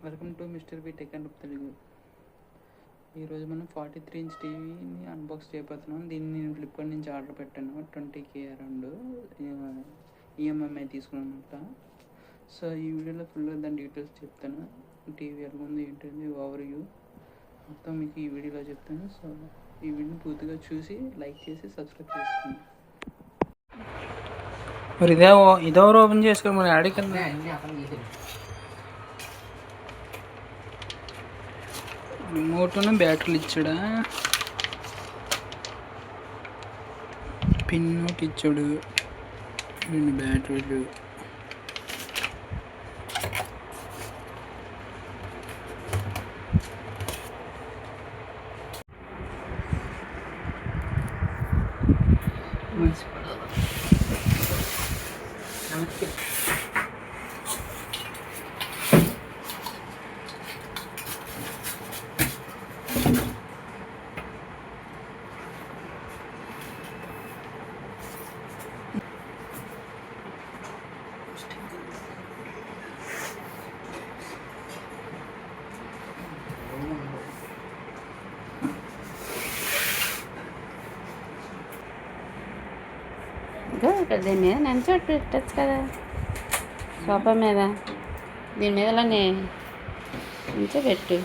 Welcome to mister B tech and Telugu. ఈరోజు మనం 43 inch టీవీని అన్బాక్స్ చేయబోతున్నాం. దీన్ని నేను ఫ్లిప్కార్ట్ నుంచి ఆర్డర్ పెట్టాను. 20K around EMI తీసుకున్నమాట. సో ఈ వీడియోలో ఫుల్గా దాని డీటెయిల్స్ చెప్తాను. టీవీ ఎలా ఉంది ఏంటంటే ఓవర్ వ్యూ మొత్తం మీకు ఈ వీడియోలో చెప్తాను. సో ఈ వీడియోని పూర్తిగా చూసి లైక్ చేసి సబ్స్క్రైబ్ చేసుకోండి. మరి ఇదెవరు ఓపెన్ చేసుకో మరి ఆడికన్నా రిమోట్ను బ్యాటరీలు ఇచ్చాడా, పిన్ ఒకటి ఇచ్చాడు, 2 బ్యాటరీలు, ఇక్కడ దీని మీద నించోటి పెట్టచ్చు కదా, సోఫా మీద. దీని మీద ఇలా నించోబెట్టు.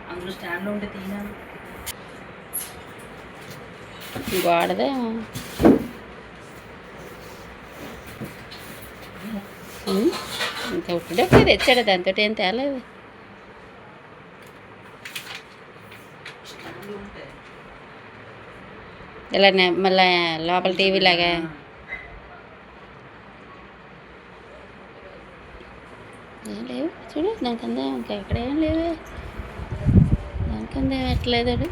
అందులో స్టాండ్ ఉంటే తీనా గోడదేమో. ఇంకా ఉట్టుడొక్కడే తెచ్చాడు, దాంతో ఏం తేలేదు. ఇలా మళ్ళీ లోపల టీవీ లాగా ఏం లేవు చూడు. దానికింద ఇంకా ఇక్కడ ఏం లేవే, దానికింద ఏం ఎట్లేదు.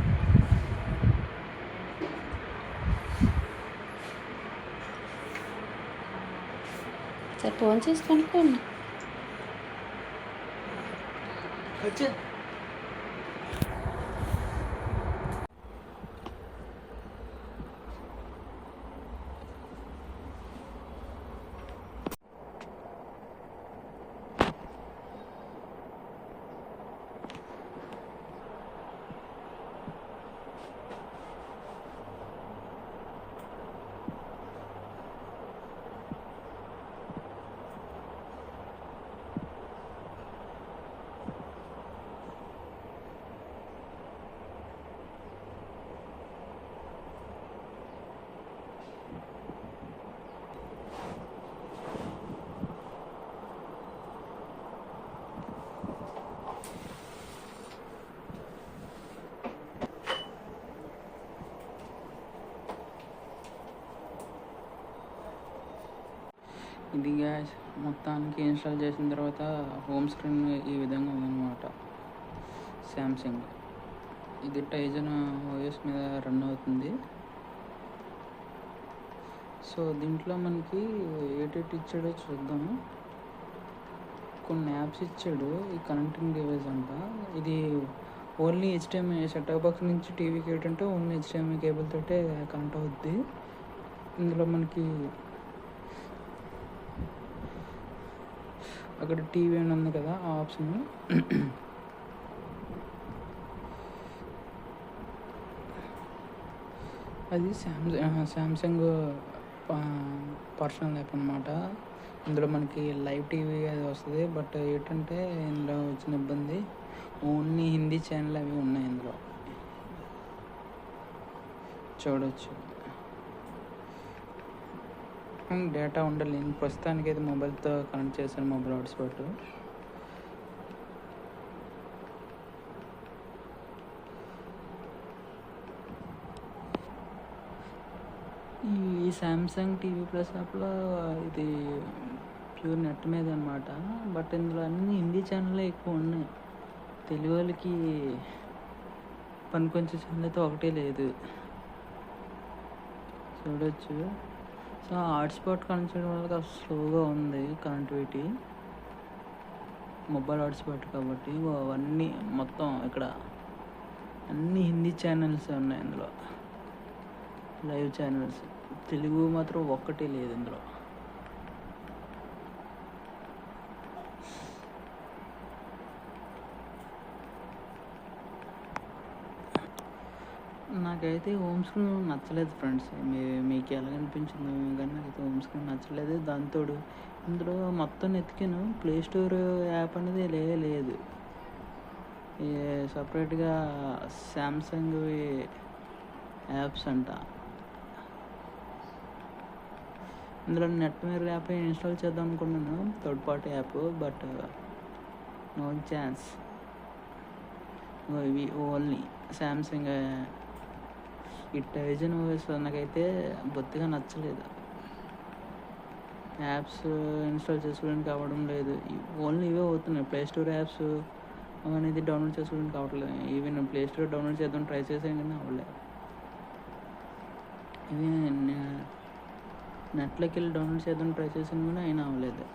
సరే ఫోన్ చేసి కనుక్కోండి. ఇది గ్యాస్ మొత్తానికి ఇన్స్టాల్ చేసిన తర్వాత హోమ్ స్క్రీన్ ఈ విధంగా ఉందన్నమాట. శాంసంగ్ ఇది టైజన్ ఓఎస్ మీద రన్ అవుతుంది. సో దీంట్లో మనకి ఏటేటి ఇచ్చాడో చూద్దాము. కొన్ని యాప్స్ ఇచ్చాడు. ఈ కనెక్టింగ్ డివైస్ అంట. ఇది ఓన్లీ హెచ్డిఎంఐ సెట్టాప్ బాక్స్ నుంచి టీవీకి ఏంటంటే ఓన్లీ హెచ్డిఎంఐ కేబుల్ తోటే కనెక్ట్ అవుద్ది. ఇందులో మనకి అక్కడ టీవీ అని ఉంది కదా, ఆ ఆప్షన్ అది శాంసంగ్ పర్సనల్ యాప్ అనమాట. ఇందులో మనకి లైవ్ టీవీ అది వస్తుంది. బట్ ఏంటంటే ఇందులో వచ్చిన ఇబ్బంది ఓన్లీ హిందీ ఛానల్ అవి ఉన్నాయి. ఇందులో చూడవచ్చు. డేటా ఉండాలి. ప్రస్తుతానికి అయితే మొబైల్తో కనెక్ట్ చేశాను, మొబైల్ హాట్స్పాట్. ఈ శాంసంగ్ టీవీ ప్లస్ యాప్లో ఇది ప్యూర్ నెట్ మీద అనమాట. బట్ ఇందులో అన్ని హిందీ ఛానళ్ళే ఎక్కువ ఉన్నాయి. తెలుగు వాళ్ళకి పనికొంచెం ఛానల్ అయితే ఒకటే లేదు. చూడవచ్చు. సో హాట్స్పాట్ కనెక్ట్ చేయడం వల్ల స్లోగా ఉంది కనెక్టివిటీ. మొబైల్ హాట్స్పాట్ కాబట్టి అవన్నీ మొత్తం ఇక్కడ అన్ని హిందీ ఛానల్స్ ఉన్నాయి. ఇందులో లైవ్ ఛానల్స్ తెలుగు మాత్రం ఒక్కటే లేదు ఇందులో. నాకైతే హోమ్ స్క్రీన్ నచ్చలేదు ఫ్రెండ్స్. మీకు ఎలా అనిపించిందో కానీ నాకైతే హోమ్ స్క్రీన్ నచ్చలేదు. దాంతోడు ఇందులో మొత్తం ఎతికాను, ప్లే స్టోర్ యాప్ అనేది లేదు. సపరేట్గా శాంసంగ్ యాప్స్ అంట. ఇందులో నెట్ మేర్ యాప్ ఇన్స్టాల్ చేద్దాం అనుకున్నాను, third party app, but no chance. ఇవి ఓన్లీ శాంసంగ్ ఈ టైజన్ ఓఎస్ నాకైతే బొత్తిగా నచ్చలేదు. యాప్స్ ఇన్స్టాల్ చేసుకోవడానికి అవ్వడం లేదు. ఓన్లీ ఇవే అవుతున్నాయి. ప్లే స్టోర్ యాప్స్ అనేది డౌన్లోడ్ చేసుకోవడానికి అవ్వట్లేదు. ఈవెన్ ప్లే స్టోర్ డౌన్లోడ్ చేద్దాం ట్రై చేసాం కానీ అవ్వలేదు. ఇవి నెట్లోకి వెళ్ళి డౌన్లోడ్ చేద్దాం ట్రై చేసాను కూడా అయినా అవ్వలేదు.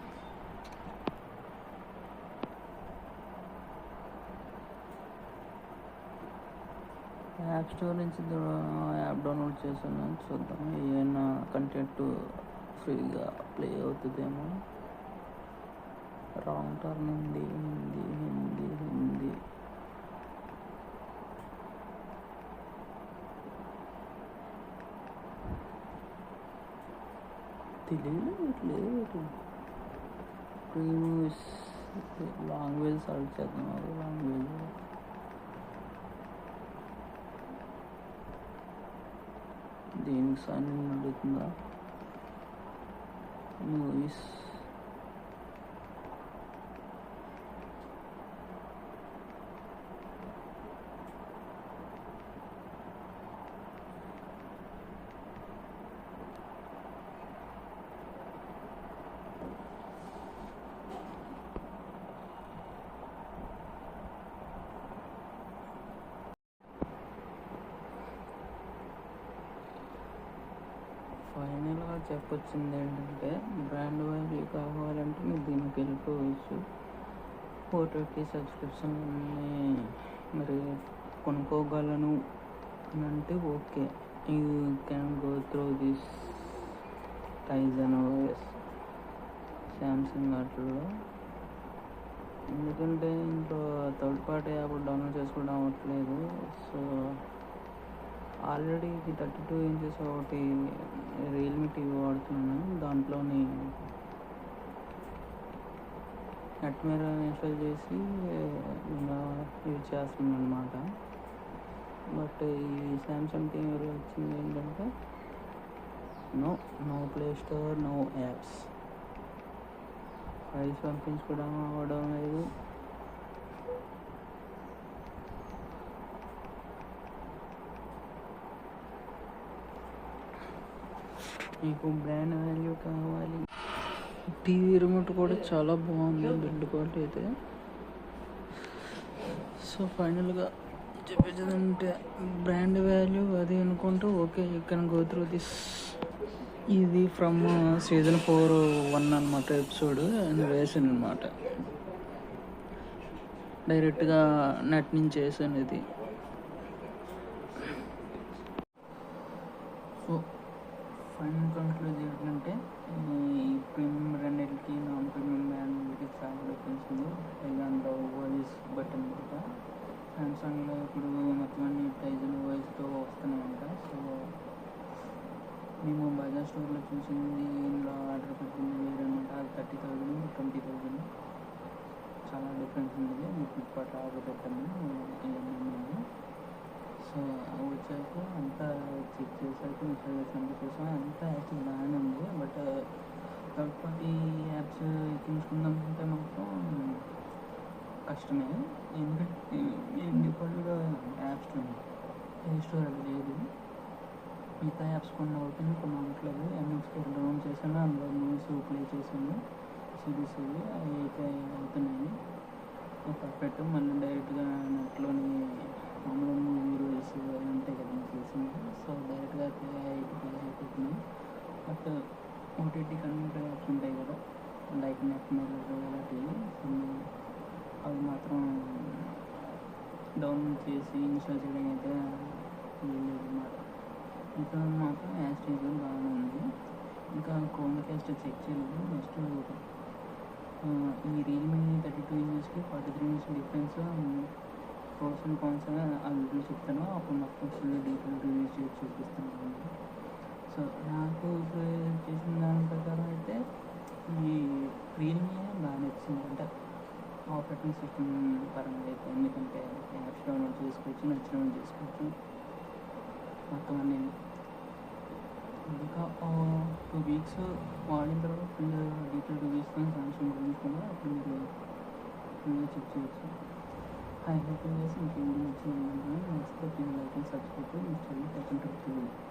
యాప్ స్టోర్ నుంచి యాప్ డౌన్లోడ్ చేసాను, చూద్దాం ఏమైనా కంటెంట్ ఫ్రీగా ప్లే అవుతుందేమో. రాంగ్ టర్న్ హిందీ హిందీ హిందీ హిందీ తెలుగులో ప్రీమియస్ లాంగ్వేజ్ సర్చ్ చేద్దాం. లాంగ్వేజ్ దీనికి సైన్ ఇన్ అడుగుతుందా? మూవీస్ ఫైనల్గా చెప్పొచ్చింది ఏంటంటే, బ్రాండ్ వాల్యూ కావాలంటే మీరు దీనికి వెళ్ళిపోవచ్చు. 450 సబ్స్క్రిప్షన్ మరి కొనుక్కోగలను అని అంటే okay, you can go through this Tizen OS Samsung వాటిల్లో. ఎందుకంటే ఇంట్లో థర్డ్ పార్టీ యాప్ డౌన్లోడ్ చేసుకోవడం అవ్వట్లేదు. సో ఆల్రెడీ 32 ఇంచెస్ ఒకటి రియల్మీ టీవీ వాడుతున్నాను. దాంట్లోని నెట్ మీద ఇన్స్టాల్ చేసి యూజ్ చేస్తున్నాను అనమాట. బట్ ఈ శాంసంగ్ టీవీలో వచ్చింది ఏంటంటే no play store, no apps. Price పంపించుకోవడం అవ్వడం లేదు. మీకు బ్రాండ్ వాల్యూ కావాలి. టీవీ రిమోట్ కూడా చాలా బాగుంది బిల్డ్ క్వాలిటీ అయితే. సో ఫైనల్గా చెప్పేది అంటే, బ్రాండ్ వాల్యూ అది అనుకుంటూ okay, you can go through this. ఇది ఫ్రమ్ సీజన్ 4 అనమాట, ఎపిసోడ్ వేసాను అనమాట. డైరెక్ట్గా నెట్ నుంచి వేసాను ఇది. సో ఫైనల్ కంక్లూజ్ ఏంటంటే, ఈ ప్రీమియం రెండింటికి నాన్ ప్రీమియం బ్రాండ్కి చాలా డిఫరెన్స్ ఉంది. ఇలాంటి వాయిస్ బటన్ అనమాట. సామ్సంగ్లో ఇప్పుడు మొత్తం అన్ని టైజన్ వాయిస్తో వస్తున్నాయంట. సో మేము బజాజ్ స్టోర్లో చూసింది, ఇందులో ఆర్డర్ పెట్టింది వేరే అనమాట. అది 30,000, 20,000 చాలా డిఫరెన్స్ ఉంది. మేము ఫ్లిప్కార్ట్లో ఆర్డర్ పెట్టాము ఇవన్నీ. సో వచ్చాక అంతా చెక్ చేశాక ఇన్స్టాల్ చేసాను కోసం అంతా యాక్చువల్ బాగానే ఉంది. బట్ థర్డ్ పార్టీ యాప్స్ ఎక్కించుకుందామంటే మాత్రం కష్టమే. ఎందుకంటే డిఫాల్ట్గా యాప్స్ ప్లే స్టోర్ అది లేదు. మిగతా యాప్స్ కొన్ని అవుతుంది, కొన్ని అవ్వట్లేదు. ఎంఎక్స్ డౌన్లోడ్ చేశాను, అందులో మూవీస్ ప్లే చేశాను, సిరీస్ అవి అయితే అవుతున్నాయి పర్ఫెక్ట్. మళ్ళీ డైరెక్ట్గా నెట్లోని మామూలు మూవీ రూల్స్ ఉంటాయి కదా చేసింది. సో డైరెక్ట్గా ప్లే అయిపోతున్నాయి. బట్ ఓటీటీ కన్వర్టర్ యాప్స్ ఉంటాయి కదా, లైక్ నెట్ మిర్రర్ ఇలాంటివి, అవి మాత్రం డౌన్లోడ్ చేసి ఇన్స్టాల్ చేయడం అయితే లేదు అన్నమాట. ఇంకా మాత్రం యాస్టేజ్ బాగానే ఉంది. ఇంకా క్రోమ్ క్యాస్ట్ చెక్ చేయలేదు. నెక్స్ట్ ఈ రియల్మీ 32 ఇంచెస్కి 43 inches difference pros and cons ఆ వీడియో చెప్తాను. అప్పుడు మొత్తం ఫుల్ డీటెయిల్ రివ్యూస్ చేసి చూపిస్తాను. సో నాకు ఇప్పుడు చేసిన దాని ప్రకారం అయితే ఈ రియల్మీ బాగా నచ్చింది. అంటే ఆపరేటింగ్ సిస్టమ్ పరంగా అయితే, ఎందుకంటే యాప్స్ డౌన్లోడ్ చేసుకోవచ్చు, నచ్చినవి చేసుకోవచ్చు మొత్తం అన్నీ. ఇంకా 2 వీక్స్ వాడిన తర్వాత ఫుల్ డీటెయిల్ రివ్యూస్తో సామ్సంగ్ గురించి కూడా అప్పుడు మీరు ఫుల్గా చెక్ చేయొచ్చు. ఐ హోప్ యూ గైస్ మీకు వీడియో నచ్చింది. నచ్చితే please like and subscribe to mister tech and trick.